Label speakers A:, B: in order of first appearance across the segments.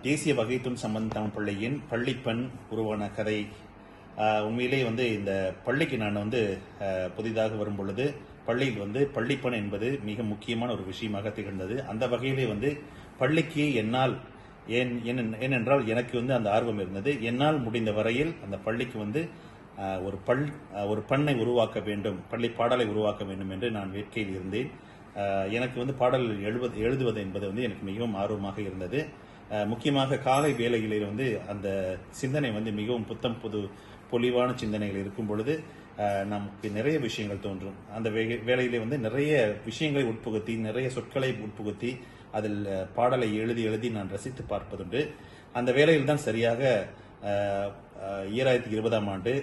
A: தேசிய வகைத்துண் சம்பந்தம் பிள்ளையின் பள்ளிப்பெண் உருவான கதை. உண்மையிலே இந்த பள்ளிக்கு நான் புதிதாக வரும் பொழுது பள்ளியில் பள்ளிப்பெண் என்பது மிக முக்கியமான ஒரு விஷயமாக திகழ்ந்தது. அந்த வகையிலே பள்ளிக்கு என்னால் ஏனென்றால் எனக்கு அந்த ஆர்வம் இருந்தது. என்னால் முடிந்த வரையில் அந்த பள்ளிக்கு ஒரு பண்ணை உருவாக்க வேண்டும், பள்ளி பாடலை உருவாக்க வேண்டும் என்று நான் வேட்கையில் இருந்தேன். எனக்கு பாடல் எழுதுவது என்பது எனக்கு மிகவும் ஆர்வமாக இருந்தது. முக்கியமாக காலை வேளைகளில் அந்த சிந்தனை மிகவும் புத்தம் புது பொலிவான சிந்தனைகள் இருக்கும் பொழுது நமக்கு நிறைய விஷயங்கள் தோன்றும். அந்த வேளையிலே நிறைய விஷயங்களை உட்புகுத்தி, நிறைய சொற்களை உட்புகுத்தி அதில் பாடலை எழுதி நான் ரசித்து பார்ப்பதுண்டு. அந்த வேளையில் தான் சரியாக 2020ஆம் ஆண்டு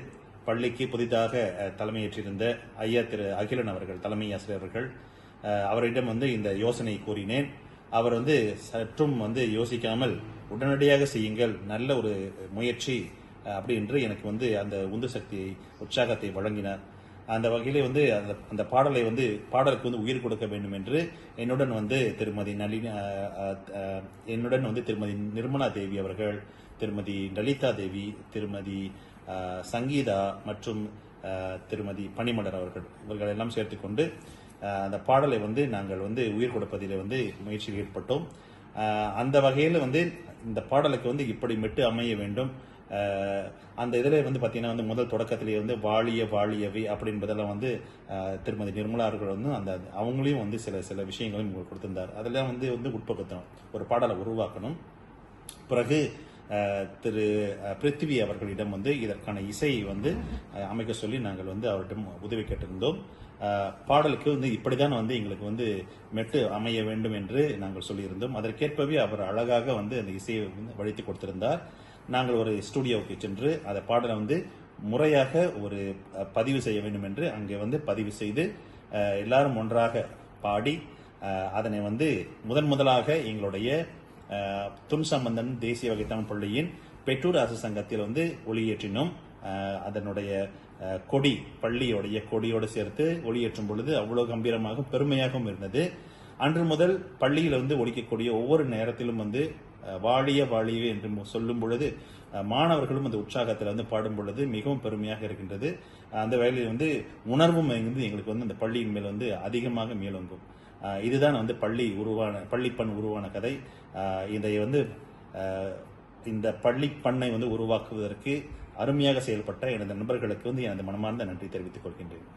A: பள்ளிக்கு புதிதாக தலைமையேற்றிருந்த ஐயா திரு அகிலன் அவர்கள், தலைமை ஆசிரியர்கள், அவரிடம் இந்த யோசனை கூறினேன். அவர் சற்றும் யோசிக்காமல் உடனடியாக செய்யுங்கள், நல்ல ஒரு முயற்சி அப்படி என்று எனக்கு அந்த உந்து சக்தியை, உற்சாகத்தை வழங்கினார். அந்த வகையிலே அந்த பாடலை பாடலுக்கு உயிர் கொடுக்க வேண்டும் என்று என்னுடன் திருமதி திருமதி நிர்மலா தேவி அவர்கள், திருமதி லலிதா தேவி, திருமதி சங்கீதா மற்றும் திருமதி பனிமலர் அவர்கள், இவர்கள் எல்லாம் சேர்த்துக்கொண்டு அந்த பாடலை நாங்கள் உயிர் கொடுப்பதில் முயற்சியில் ஈடுபட்டோம். அந்த வகையில் இந்த பாடலுக்கு இப்படி மெட்டு அமைய வேண்டும். அந்த இதில் பார்த்தீங்கன்னா முதல் தொடக்கத்திலேயே வாழிய வாழியவை அப்படி என்பதெல்லாம் திருமதி நிர்மலா அவர்கள் அந்த அவங்களையும் சில விஷயங்களையும் கொடுத்திருந்தார். அதெல்லாம் உட்பகுத்தணும், ஒரு பாடலை உருவாக்கணும். பிறகு திரு பிருத்திவி அவர்களிடம் இதற்கான இசையை அமைக்க சொல்லி நாங்கள் அவரிடம் உதவி கேட்டிருந்தோம். பாடலுக்கு இப்படிதான் எங்களுக்கு மெட்டு அமைய வேண்டும் என்று நாங்கள் சொல்லியிருந்தோம். அதற்கேற்பவே அவர் அழகாக அந்த இசையை வடித்து கொடுத்திருந்தார். நாங்கள் ஒரு ஸ்டுடியோவுக்கு சென்று அந்த பாடலை முறையாக ஒரு பதிவு செய்ய வேண்டும் என்று அங்கே பதிவு செய்து எல்லாரும் ஒன்றாக பாடி அதனை முதலாக எங்களுடைய துன் சம்பந்தன் தேசிய வகைத்தமிழ் பள்ளியின் பெற்றோர் அரசு சங்கத்தில் ஒளியேற்றினோம். அதனுடைய கொடி, பள்ளியோடைய கொடியோடு சேர்த்து ஒளியேற்றும் பொழுது அவ்வளவு கம்பீரமாக பெருமையாகவும் இருந்தது. அன்று முதல் பள்ளியில் ஒலிக்கக்கூடிய ஒவ்வொரு நேரத்திலும் வாழிய வாழியவே என்று சொல்லும் பொழுது மாணவர்களும் அந்த உற்சாகத்தில் பாடும் பொழுது மிகவும் பெருமையாக இருக்கின்றது. அந்த வேளையில் உணர்வும் எங்களுக்கு அந்த பள்ளியின் மேல் அதிகமாக மேலோங்கும். இதுதான் பள்ளிப்பண் உருவான கதை. இதை இந்த பள்ளிப்பண்ணை உருவாக்குவதற்கு அருமையாக செயல்பட்ட எனது நண்பர்களுக்கு எனது மனமார்ந்த நன்றி தெரிவித்துக் கொள்கின்றேன்.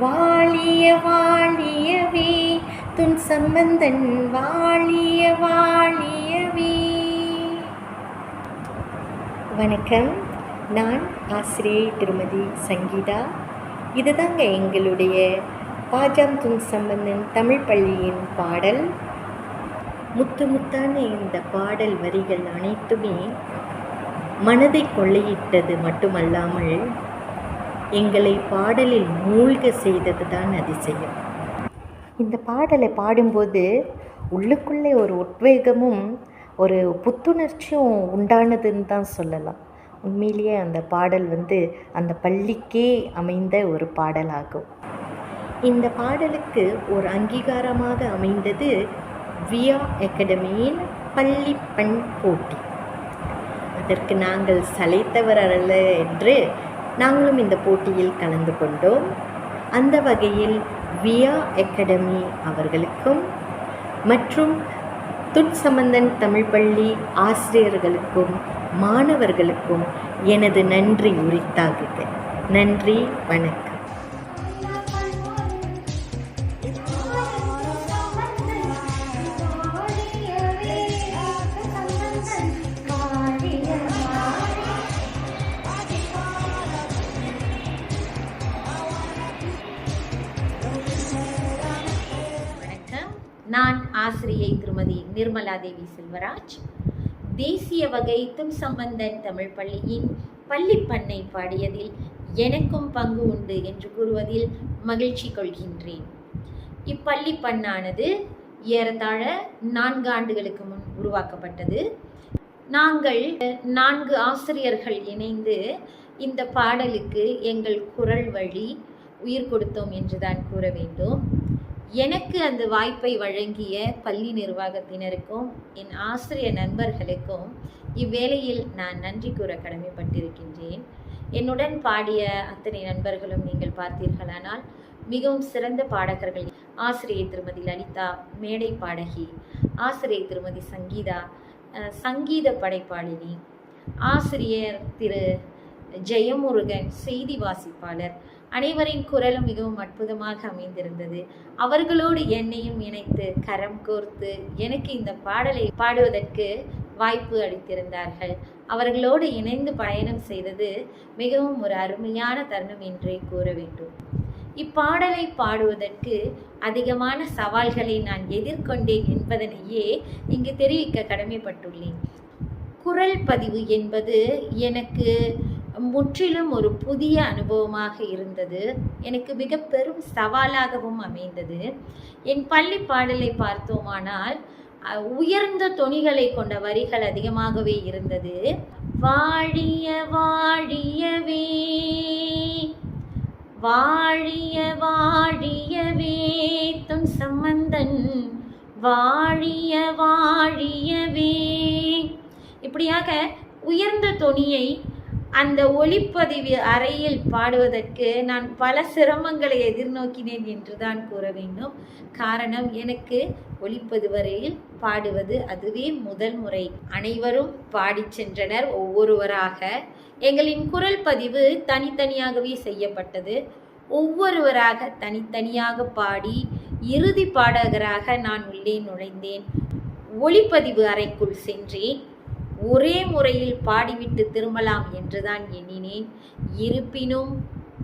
B: வாழிய வாழியவே துன் சம்பந்தன் வாழிய வாழியவே. வணக்கம், நான் ஆசிரியை திருமதி சங்கீதா. இதுதாங்க எங்களுடைய பாஜாம் துன் சம்பந்தன் தமிழ் பள்ளியின் பாடல். முத்து முத்தான இந்த பாடல் வரிகள் அனைத்துமே மனதை கொள்ளையிட்டது மட்டுமல்லாமல் எங்களை பாடலில் மூழ்க செய்தது தான் அதிசயம். இந்த பாடலை பாடும்போது உள்ளுக்குள்ளே ஒரு உத்வேகமும் ஒரு புத்துணர்ச்சியும் உண்டானதுன்னு தான் சொல்லலாம். உண்மையிலேயே அந்த பாடல் அந்த பள்ளிக்கே அமைந்த ஒரு பாடலாகும். இந்த பாடலுக்கு ஒரு அங்கீகாரமாக அமைந்தது வியா அகாடமியின் பள்ளிப்பண் போட்டி. அதற்கு நாங்கள் சளைத்தவர் அல்ல என்று நாங்களும் இந்த போட்டியில் கலந்து கொண்டோம். அந்த வகையில் வியா அகாடமி அவர்களுக்கும் மற்றும் துன் சம்பந்தன் தமிழ் பள்ளி ஆசிரியர்களுக்கும் மாணவர்களுக்கும் எனது நன்றி உரித்தாகுது. நன்றி, வணக்கம்.
C: நான் ஆசிரியர் திருமதி நிர்மலா தேவி செல்வராஜ். தேசிய வகை துன்சம்பந்தன் தமிழ் பள்ளியின் பள்ளிப்பண்ணை பாடியதில் எனக்கும் பங்கு உண்டு என்று கூறுவதில் மகிழ்ச்சி கொள்கின்றேன். இப்பள்ளிப்பண்ணானது ஏறத்தாழ 4 ஆண்டுகளுக்கு முன் உருவாக்கப்பட்டது. நாங்கள் 4 ஆசிரியர்கள் இணைந்து இந்த பாடலுக்கு எங்கள் குரல் வழி உயிர் கொடுத்தோம் என்றுதான் கூற வேண்டும். எனக்கு அந்த வாய்ப்பை வழங்கிய பள்ளி நிர்வாகத்தினருக்கும் என் ஆசிரியர் நண்பர்களுக்கும் இவ்வேளையில் நான் நன்றி கூற கடமைப்பட்டிருக்கின்றேன். என்னுடன் பாடிய அத்தனை நண்பர்களும் நீங்கள் பார்த்தீர்களானால் மிகவும் சிறந்த பாடகர்கள். ஆசிரியர் திருமதி லலிதா மேடை பாடகி, ஆசிரியர் திருமதி சங்கீதா சங்கீத படைப்பாளினி, ஆசிரியர் திரு ஜெயமுருகன் செய்தி வாசிப்பாளர். அனைவரின் குரலும் மிகவும் அற்புதமாக அமைந்திருந்தது. அவர்களோடு என்னையும் இணைத்து கரம் கோர்த்து எனக்கு இந்த பாடலை பாடுவதற்கு வாய்ப்பு அளித்திருந்தார்கள். அவர்களோடு இணைந்து பயணம் செய்தது மிகவும் ஒரு அருமையான தருணம் என்றே கூற வேண்டும். இப்பாடலை பாடுவதற்கு அதிகமான சவால்களை நான் எதிர்கொண்டேன் என்பதனையே இங்கு தெரிவிக்க கடமைப்பட்டுள்ளேன். குரல் பதிவு என்பது எனக்கு முற்றிலும் ஒரு புதிய அனுபவமாக இருந்தது. எனக்கு மிக பெரும் சவாலாகவும் அமைந்தது. என் பள்ளி பாடலை பார்த்தோமானால் உயர்ந்த தொனிகளை கொண்ட வரிகள் அதிகமாகவே இருந்தது. வாழிய வாழியவே வாழிய வாழியவே துன்சம்பந்தன் வாழிய வாழியவே, இப்படியாக உயர்ந்த தொனியை அந்த ஒலிப்பதிவு அறையில் பாடுவதற்கு நான் பல சிரமங்களை எதிர்நோக்கினேன் என்றுதான் கூற வேண்டும். காரணம், எனக்கு ஒலிப்பதிவு அறையில் பாடுவது அதுவே முதல் முறை. அனைவரும் பாடி சென்றனர் ஒவ்வொருவராக. எங்களின் குரல் பதிவு தனித்தனியாகவே செய்யப்பட்டது. ஒவ்வொருவராக தனித்தனியாக பாடி இறுதி பாடகராக நான் உள்ளே நுழைந்தேன். ஒலிப்பதிவு அறைக்குள் சென்றேன். ஒரே முறையில் பாடிவிட்டு திரும்பலாம் என்றுதான் எண்ணினேன். இருப்பினும்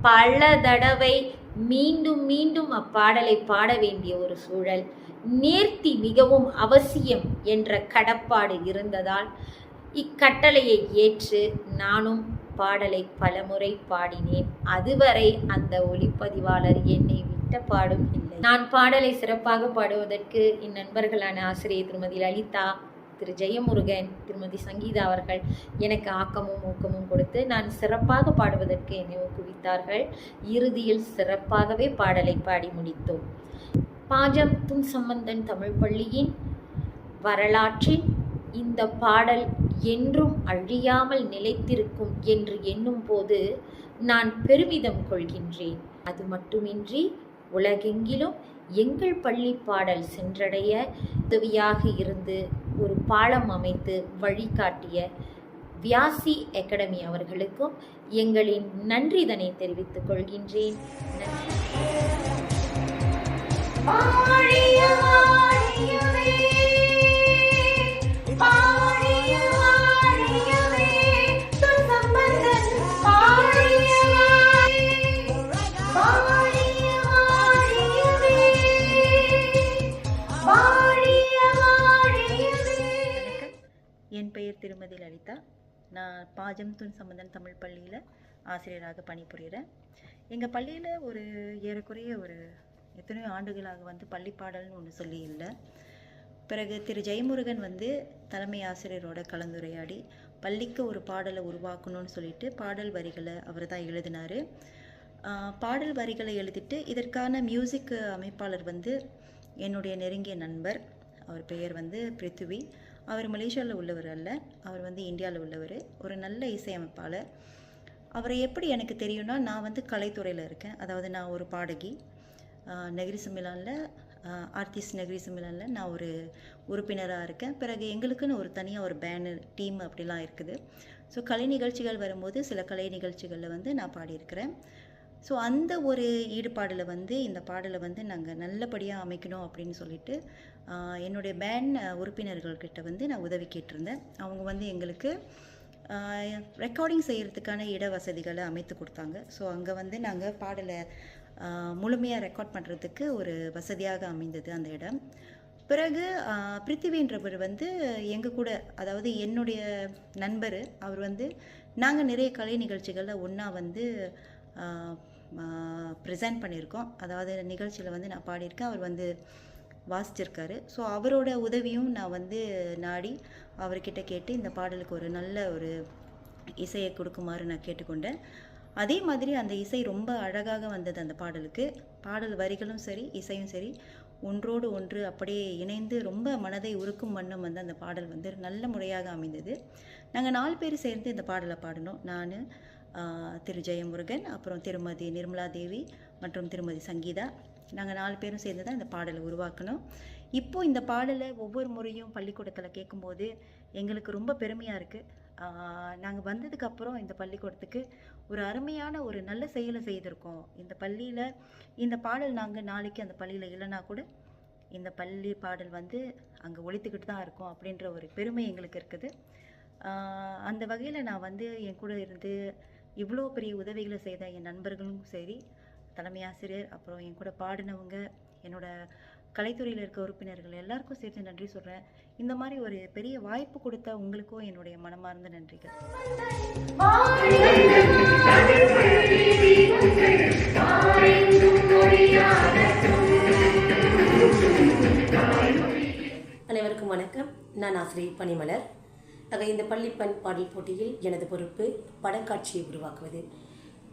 C: பல தடவை மீண்டும் மீண்டும் அப்பாடலை பாட வேண்டிய ஒரு சூழல், நேர்த்தி மிகவும் அவசியம் என்ற கடப்பாடு இருந்ததால் இக்கட்டளையை ஏற்று நானும் பாடலை பலமுறை பாடினேன். அதுவரை அந்த ஒளிப்பதிவாளர் என்னை விட்ட பாடும் இல்லை. நான் பாடலை சிறப்பாக பாடுவதற்கு என் நண்பர்களான ஆசிரியர் திருமதி லலிதா, திரு ஜெயமுருகன், திருமதி சங்கீதா அவர்கள் எனக்கு ஆக்கமும் ஊக்கமும் கொடுத்து நான் சிறப்பாக பாடுவதற்கு என்னை ஊக்குவித்தார்கள். இறுதியில் சிறப்பாகவே பாடலை பாடி முடித்தோம். பாஜம் துன்சம்பந்தன் தமிழ் பள்ளியின் வரலாற்றில் இந்த பாடல் என்றும் அழியாமல் நிலைத்திருக்கும் என்று எண்ணும் போது நான் பெருமிதம் கொள்கின்றேன். அது மட்டுமின்றி உலகெங்கிலும் எங்கள் பள்ளி பாடல் சென்றடைய உதவியாக இருந்து ஒரு பாலம் அமைத்து வழிகாட்டிய வியாசி அகாடமி அவர்களுக்கும் எங்களின் நன்றிதனை தெரிவித்துக் கொள்கின்றேன்.
D: என் பெயர் திருமதி லலிதா. நான் பாஜம் துன்சம்பந்தன் தமிழ் பள்ளியில் ஆசிரியராக பணிபுரிகிறேன். எங்கள் பள்ளியில் ஒரு ஏறக்குறைய ஒரு எத்தனையோ ஆண்டுகளாக பள்ளி பாடல்னு ஒன்று சொல்லி இல்லை. பிறகு திரு ஜெயமுருகன் தலைமை ஆசிரியரோட கலந்துரையாடி பள்ளிக்கு ஒரு பாடலை உருவாக்கணும்னு சொல்லிட்டு பாடல் வரிகளை அவர் தான் எழுதினார். பாடல் வரிகளை எழுதிட்டு இதற்கான மியூசிக் அமைப்பாளர் என்னுடைய நெருங்கிய நண்பர். அவர் பெயர் பிருத்திவி. அவர் மலேசியாவில் உள்ளவர் அல்ல, அவர் இந்தியாவில் உள்ளவர். ஒரு நல்ல இசையமைப்பாளர். அவரை எப்படி எனக்கு தெரியும்னா, நான் கலைத்துறையில் இருக்கேன். அதாவது நான் ஒரு பாடகி. நெகிரி சம்மிலானில் ஆர்டிஸ்ட் நெகிரி சம்மிலானில் நான் ஒரு உறுப்பினராக இருக்கேன். பிறகு எங்களுக்குன்னு ஒரு தனியாக ஒரு பேனர் டீம் அப்படிலாம் இருக்குது. ஸோ கலை நிகழ்ச்சிகள் வரும்போது சில கலை நிகழ்ச்சிகளில் நான் பாடியிருக்கிறேன். ஸோ அந்த ஒரு ஈடுபாடில் இந்த பாடலை நாங்கள் நல்லபடியாக அமைக்கணும் அப்படின்னு சொல்லிட்டு என்னுடைய பேண்ட் உறுப்பினர்கள்கிட்ட நான் உதவி கேட்டிருந்தேன். அவங்க எங்களுக்கு ரெக்கார்டிங் செய்கிறதுக்கான இட வசதிகளை அமைத்து கொடுத்தாங்க. ஸோ அங்கே நாங்கள் பாடலை முழுமையாக ரெக்கார்ட் பண்ணுறதுக்கு ஒரு வசதியாக அமைந்தது அந்த இடம். பிறகு பிருத்திவின்றவர் வந்து எங்கள் கூட, அதாவது என்னுடைய நண்பர், அவர் வந்து நாங்கள் நிறைய கலை நிகழ்ச்சிகளில் ஒன்றா வந்து ப்ரெசென்ட் பண்ணியிருக்கோம். அதாவது நிகழ்ச்சியில் வந்து நான் பாடியிருக்கேன், அவர் வந்து வாசிச்சிருக்காரு. ஸோ அவரோட உதவியும் நான் வந்து நாடி அவர்கிட்ட கேட்டு இந்த பாடலுக்கு ஒரு நல்ல ஒரு இசையை கொடுக்குமாறு நான் கேட்டுக்கொண்டேன். அதே மாதிரி அந்த இசை ரொம்ப அழகாக வந்தது. அந்த பாடலுக்கு பாடல் வரிகளும் சரி இசையும் சரி ஒன்றோடு ஒன்று அப்படியே இணைந்து ரொம்ப மனதை உருக்கும் வண்ணம் வந்து அந்த பாடல் வந்து நல்ல முறையாக அமைந்தது. நாங்கள் 4 பேர் சேர்ந்து இந்த பாடலை பாடினோம். நான், திரு ஜெயமுருகன், அப்புறம் திருமதி நிர்மலா தேவி மற்றும் திருமதி சங்கீதா, நாங்கள் 4 பேரும் சேர்ந்து தான் இந்த பாடலை உருவாக்கணும். இப்போது இந்த பாடலை ஒவ்வொரு முறையும் பள்ளிக்கூடத்தில் கேட்கும்போது எங்களுக்கு ரொம்ப பெருமையாக இருக்குது. நாங்கள் வந்ததுக்கப்புறம் இந்த பள்ளிக்கூடத்துக்கு ஒரு அருமையான ஒரு நல்ல செயலை செய்திருக்கோம். இந்த பள்ளியில் இந்த பாடல் நாங்கள் நாளைக்கு அந்த பள்ளியில் இல்லைன்னா கூட இந்த பள்ளி பாடல் வந்து அங்கே ஒலித்துக்கிட்டு தான் இருக்கும் அப்படின்ற ஒரு பெருமை எங்களுக்கு இருக்குது. அந்த வகையில் நான் வந்து என் கூட இருந்து இவ்வளோ பெரிய உதவிகளை செய்த என் நண்பர்களும் சரி, தலைமை ஆசிரியர், அப்புறம் என் கூட பாடினவங்க, என்னோட கலைத்துறையில் இருக்க உறுப்பினர்கள் எல்லாருக்கும் சேர்த்து நன்றி சொல்கிறேன். இந்த மாதிரி ஒரு பெரிய வாய்ப்பு கொடுத்த உங்களுக்கும் என்னுடைய மனமார்ந்த நன்றிகள்.
E: அனைவருக்கும் வணக்கம். நான் ஆசிரியை பனிமலர். இந்த பள்ளி பாடல் போட்டியில் எனது பொறுப்பு படக்காட்சியை உருவாக்குவது.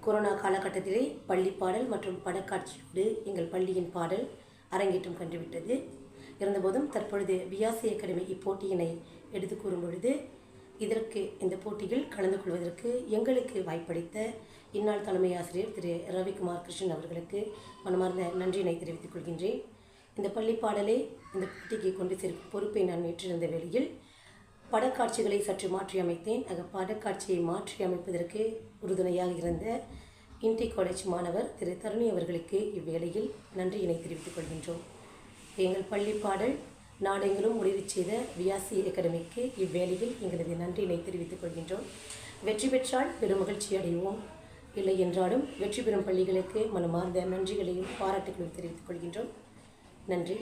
E: கொரோனா காலகட்டத்திலே பள்ளி பாடல் மற்றும் படக்காட்சியோடு எங்கள் பள்ளியின் பாடல் அரங்கேற்றம் கண்டுவிட்டது. இருந்தபோதும் தற்பொழுது வியாசி அகாடமி இப்போட்டியினை எடுத்து கூறும் பொழுது இந்த போட்டியில் கலந்து கொள்வதற்கு எங்களுக்கு வாய்ப்பளித்த இந்நாள் தலைமை ஆசிரியர் திரு ரவிக்குமார் கிருஷ்ணன் அவர்களுக்கு மனமார்ந்த நன்றியினை தெரிவித்துக் கொள்கின்றேன். இந்த பள்ளி பாடலை இந்த போட்டிக்கு கொண்டு சேர்க்கும் பொறுப்பை நான் ஏற்றிருந்த வேளையில் படக்காட்சிகளை சற்று மாற்றி அமைத்தேன். படக்காட்சியை மாற்றி அமைப்பதற்கு உறுதுணையாக இருந்த இன்டி காலேஜ் மாணவர் திரு தருணி அவர்களுக்கு இவ்வேளையில் நன்றியினை தெரிவித்துக் கொள்கின்றோம். எங்கள் பள்ளி பாடல் நாடெங்கிலும் முடிவு செய்த வியாசி அகாடமிக்கு இவ்வேளையில் எங்களது நன்றியினை தெரிவித்துக் கொள்கின்றோம். வெற்றி பெற்றால் பெரும் மகிழ்ச்சி அடைவோம். இல்லை என்றாலும் வெற்றி பெறும் பள்ளிகளுக்கு மனமார்ந்த நன்றிகளையும் பாராட்டுகளையும் தெரிவித்துக் கொள்கின்றோம். நன்றி.